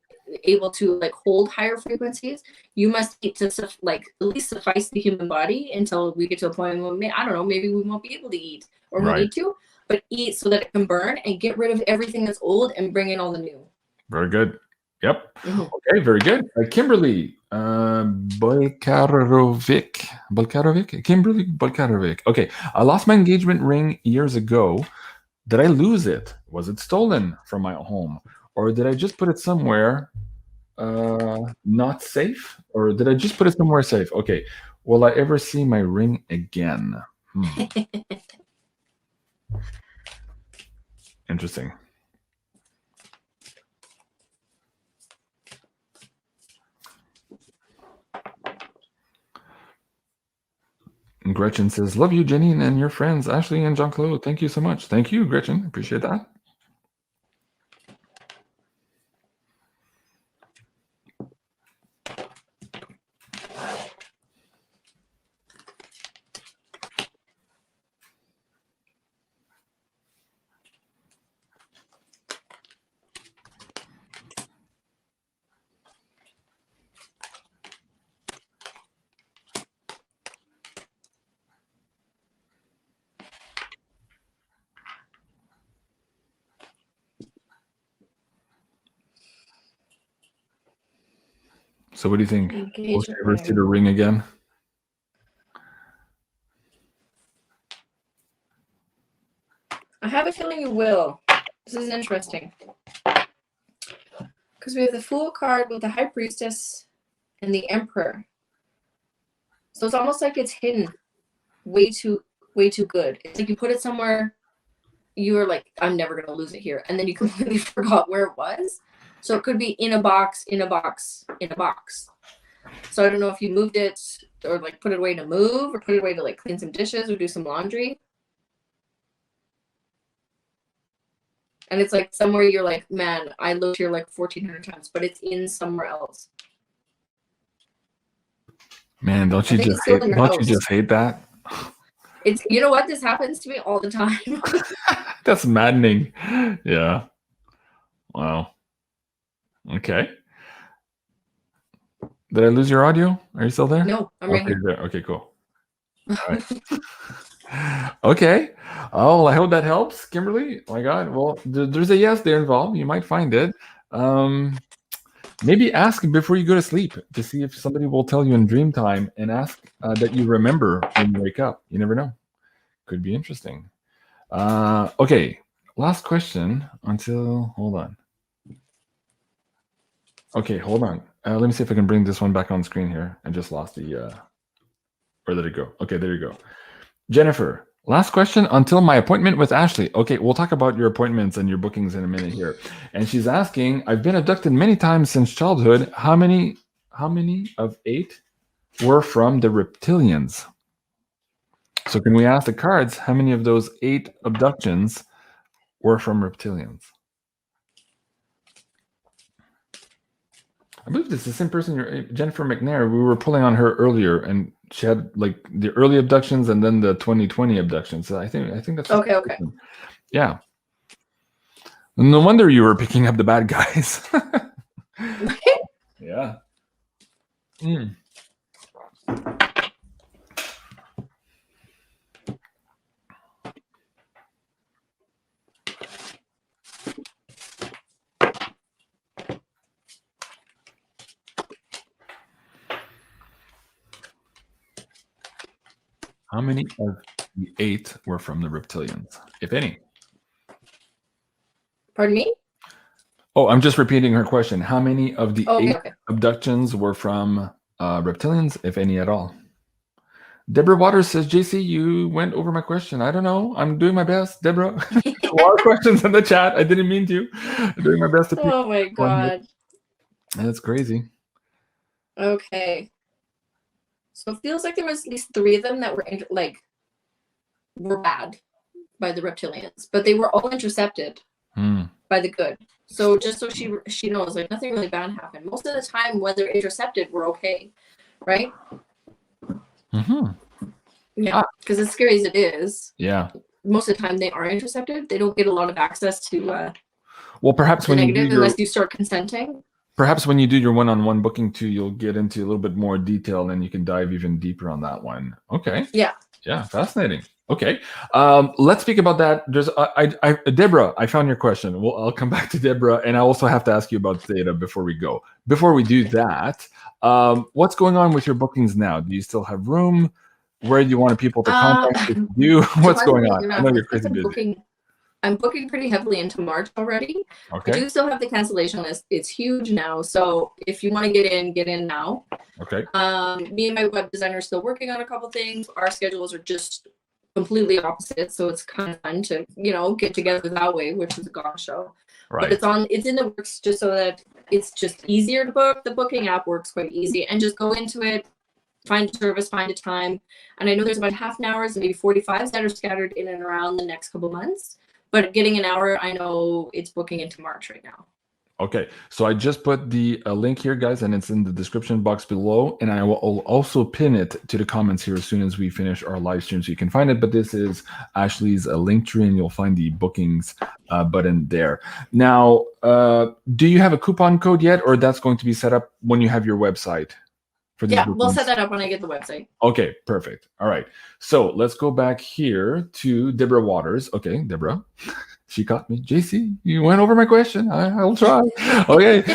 able to like hold higher frequencies, you must eat to like at least suffice the human body until we get to a point where I don't know, maybe we won't be able to eat or we need to, but eat so that it can burn and get rid of everything that's old and bring in all the new. Very good. Yep. Okay, very good. Kimberly Bolkarovic. Kimberly Bolkarovic. Okay, I lost my engagement ring years ago. Did I lose it? Was it stolen from my home? Or did I just put it somewhere not safe? Or did I just put it somewhere safe? Okay. Will I ever see my ring again? Interesting. And Gretchen says, love you, Janine, and your friends, Ashley and Jean-Claude. Thank you so much. Thank you, Gretchen. Appreciate that. So what do you think? Will she ever see the ring again? I have a feeling you will. This is interesting. Because we have the Fool card with the High Priestess and the Emperor. So it's almost like it's hidden way too good. It's like you put it somewhere, you were like, I'm never going to lose it here. And then you completely forgot where it was. So it could be in a box, in a box, in a box. So I don't know if you moved it or like put it away to move or put it away to like clean some dishes or do some laundry. And it's like somewhere you're like, man, I lived here like 1,400 times, but it's in somewhere else. Man, don't you just hate that? It's, you know what? This happens to me all the time. That's maddening. Yeah. Wow. Okay. Did I lose your audio? Are you still there? No, I'm right here. There. Okay, cool. All right. Okay. Oh, I hope that helps, Kimberly. Oh my God. Well, there's a yes there involved. You might find it. Maybe ask before you go to sleep to see if somebody will tell you in dream time, and ask that you remember when you wake up. You never know. Could be interesting. Okay. Last question until, hold on. Okay, hold on. Let me see if I can bring this one back on screen here. I just lost the, where did it go? Okay, there you go. Jennifer, last question until my appointment with Ashley. Okay, we'll talk about your appointments and your bookings in a minute here. And she's asking, I've been abducted many times since childhood. How many of 8 were from the reptilians? So can we ask the cards how many of those 8 abductions were from reptilians? I believe this is the same person, Jennifer McNair. We were pulling on her earlier, and she had like the early abductions and then the 2020 abductions. So I think that's Okay. Yeah. No wonder you were picking up the bad guys. Yeah. Mm. How many of the 8 were from the reptilians, if any? Pardon me? Oh, I'm just repeating her question. How many of the 8 Okay. abductions were from reptilians, if any at all? Deborah Waters says, JC, you went over my question. I don't know. I'm doing my best, Deborah. A lot of questions in the chat. I didn't mean to. I'm doing my best to pick Oh my God. That's crazy. Okay. So it feels like there was at least 3 of them that were were bad by the reptilians, but they were all intercepted by the good. So just so she knows, like, nothing really bad happened. Most of the time, when they're intercepted, we're okay, right? Yeah, because as scary as it is, most of the time they are intercepted. They don't get a lot of access to well, perhaps when negative unless you start consenting. Perhaps when you do your one-on-one booking too, you'll get into a little bit more detail and you can dive even deeper on that one. Okay. Yeah, fascinating. Okay, let's speak about that. There's Deborah, I found your question. Well, I'll come back to Deborah, and I also have to ask you about data before we go. Before we do that, what's going on with your bookings now? Do you still have room? Where do you want people to contact you? What's going on? I know you're crazy busy. I'm booking pretty heavily into March already. Okay. I do still have the cancellation list. It's huge now. So if you want to get in now. Okay. Me and my web designer are still working on a couple things. Our schedules are just completely opposite. So it's kind of fun to, get together that way, which is a gong show. Right. But it's in the works just so that it's just easier to book. The booking app works quite easy, and just go into it, find a service, find a time. And I know there's about half an hours and maybe 45s that are scattered in and around the next couple months. But getting an hour, I know it's booking into March right now. Okay, so I just put the link here, guys, and it's in the description box below. And I will also pin it to the comments here as soon as we finish our live stream, so you can find it. But this is Ashley's link tree, and you'll find the bookings button there. Now, do you have a coupon code yet, or that's going to be set up when you have your website? For these bookings? We'll set that up when I get the website. Okay, perfect. All right. So let's go back here to Deborah Waters. Okay, Deborah. She caught me. JC, you went over my question. I'll try. Okay.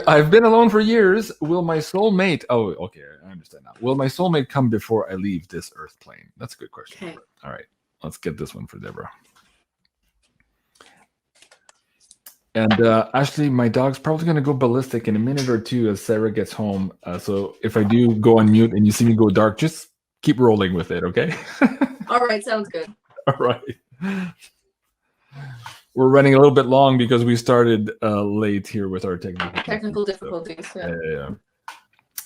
I've been alone for years. Will my soulmate... Oh, okay. I understand now. Will my soulmate come before I leave this earth plane? That's a good question. Okay. All right. Let's get this one for Deborah. And Ashley, my dog's probably going to go ballistic in a minute or two as Sarah gets home. So if I do go on mute and you see me go dark, just keep rolling with it, okay? All right, sounds good. All right. We're running a little bit long because we started late here with our technical difficulties. So, yeah.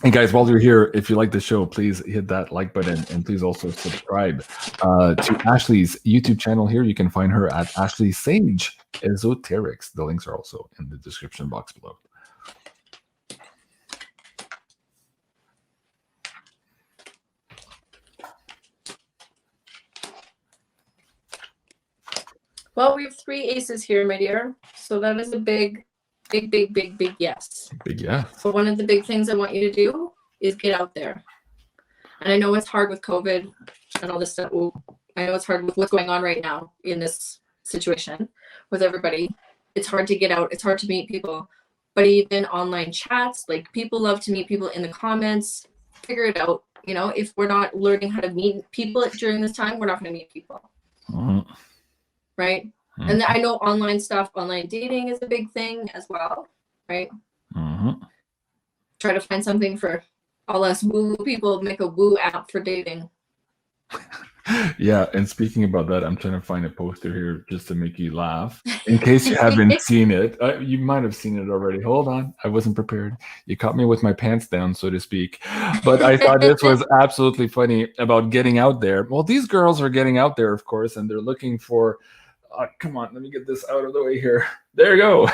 And guys, while you're here, if you like the show, please hit that like button, and please also subscribe to Ashley's YouTube channel here. You can find her at Ashley Sage Esoterics. The links are also in the description box below. Well, we have 3 aces here, my dear. So that is a big yes. Big yeah. So one of the big things I want you to do is get out there. And I know it's hard with COVID and all this stuff. I know it's hard with what's going on right now in this situation with everybody. It's hard to get out. It's hard to meet people. But even online chats, like, people love to meet people in the comments. Figure it out. If we're not learning how to meet people during this time, we're not going to meet people. Mm-hmm. Right? Mm-hmm. And I know online stuff, online dating is a big thing as well, right? Mm-hmm. Try to find something for all us woo people, make a woo app for dating. Yeah, and speaking about that, I'm trying to find a poster here just to make you laugh. In case you haven't seen it, you might have seen it already. Hold on, I wasn't prepared. You caught me with my pants down, so to speak. But I thought this was absolutely funny about getting out there. Well, these girls are getting out there, of course, and they're looking for. Come on, let me get this out of the way here. There you go.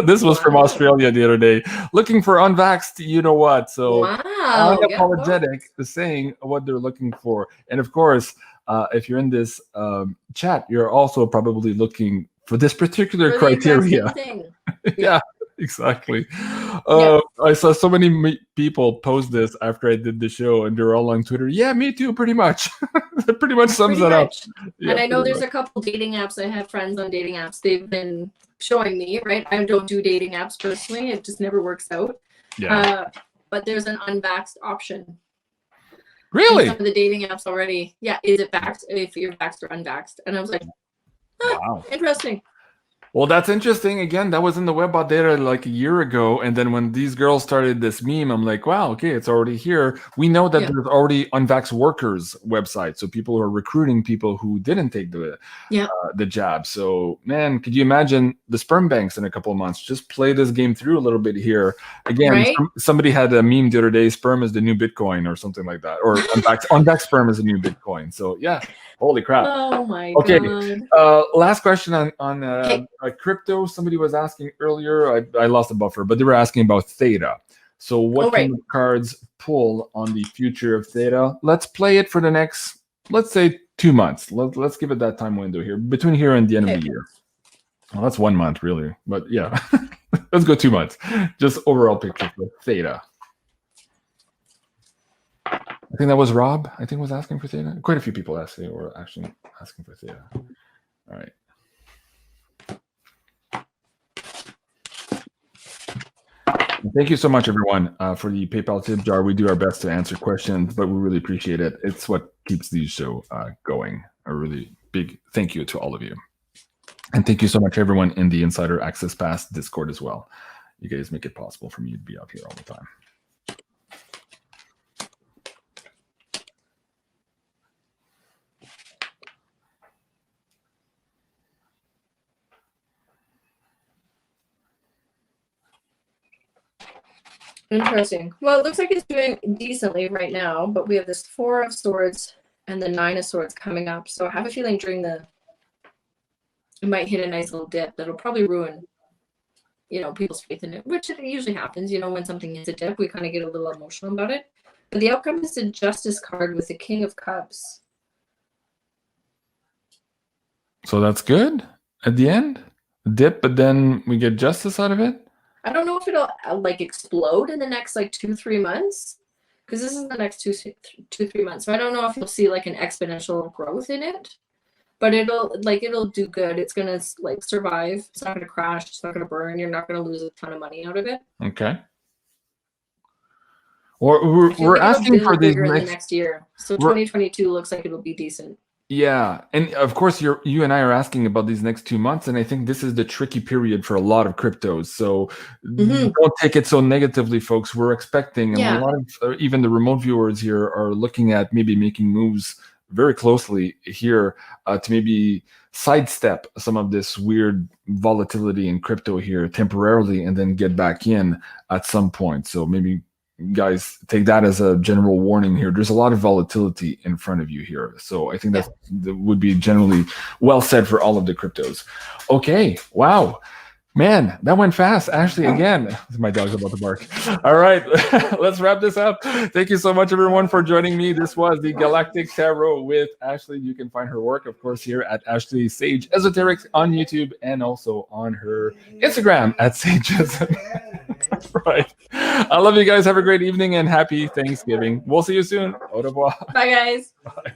This was from Australia the other day. Looking for unvaxxed, you know what? So unapologetic to saying what they're looking for. And of course, if you're in this chat, you're also probably looking for this particular criteria. Yeah, exactly. I saw so many people post this after I did the show, and they're all on Twitter. Yeah, me too, pretty much. That pretty much sums it up. Yeah, and I know there's a couple dating apps. I have friends on dating apps. They've been showing me, right? I don't do dating apps personally. It just never works out. Yeah. But there's an unvaxxed option. Really? Some of the dating apps already. Yeah, is it vaxxed? If you're vaxxed or unvaxxed? And I was like, wow, interesting. Well, that's interesting. Again, that was in the WebBot data like a year ago. And then when these girls started this meme, I'm like, wow, okay, it's already here. We know that there's already unvaxxed workers website. So people are recruiting people who didn't take the jab. So, man, could you imagine the sperm banks in a couple of months? Just play this game through a little bit here. Again, somebody had a meme the other day, sperm is the new Bitcoin or something like that. Or unvaxxed sperm is the new Bitcoin. So, yeah. Holy crap. Oh, my God. Last question on crypto. Somebody was asking earlier. I lost the buffer, but they were asking about Theta. So what kind of cards pull on the future of Theta? Let's play it for the next, let's say, 2 months. Let's give it that time window here, between here and the end of the year. Well, that's 1 month, really. But yeah, let's go 2 months. Just overall picture for Theta. I think that was Rob. I think was asking for Theta. Quite a few people were actually asking for Theta. All right. Thank you so much, everyone, for the PayPal tip jar. We do our best to answer questions, but we really appreciate it. It's what keeps these show going. A really big thank you to all of you. And thank you so much, everyone, in the Insider Access Pass Discord as well. You guys make it possible for me to be out here all the time. Interesting. Well, it looks like it's doing decently right now, but we have this 4 of Swords and the 9 of Swords coming up. So I have a feeling it might hit a nice little dip that'll probably ruin, people's faith in it, which it usually happens. When something hits a dip, we kind of get a little emotional about it. But the outcome is the Justice card with the King of Cups. So that's good at the end? Dip, but then we get justice out of it? I don't know if it'll explode in the next 2-3 months, because this is the next 2-3 months. So I don't know if you'll see an exponential growth in it, but it'll do good. It's gonna survive. It's not gonna crash. It's not gonna burn. You're not gonna lose a ton of money out of it. Okay. Or we're asking for these next year. So 2022 looks like it'll be decent. Yeah, and of course you and I are asking about these next 2 months, and I think this is the tricky period for a lot of cryptos. So don't take it so negatively, folks. We're expecting, and a lot of even the remote viewers here are looking at maybe making moves very closely here to maybe sidestep some of this weird volatility in crypto here temporarily, and then get back in at some point. So maybe, guys, take that as a general warning here. There's a lot of volatility in front of you here. So I think that would be generally well said for all of the cryptos. Okay. Wow. Man, that went fast. Ashley, again, my dog's about to bark. All right, let's wrap this up. Thank you so much, everyone, for joining me. This was the Galactic Tarot with Ashley. You can find her work, of course, here at Ashley Sage Esoterics on YouTube, and also on her Instagram at Sageism. Right. I love you guys. Have a great evening and happy Thanksgiving. We'll see you soon. Au revoir. Bye, guys. Bye.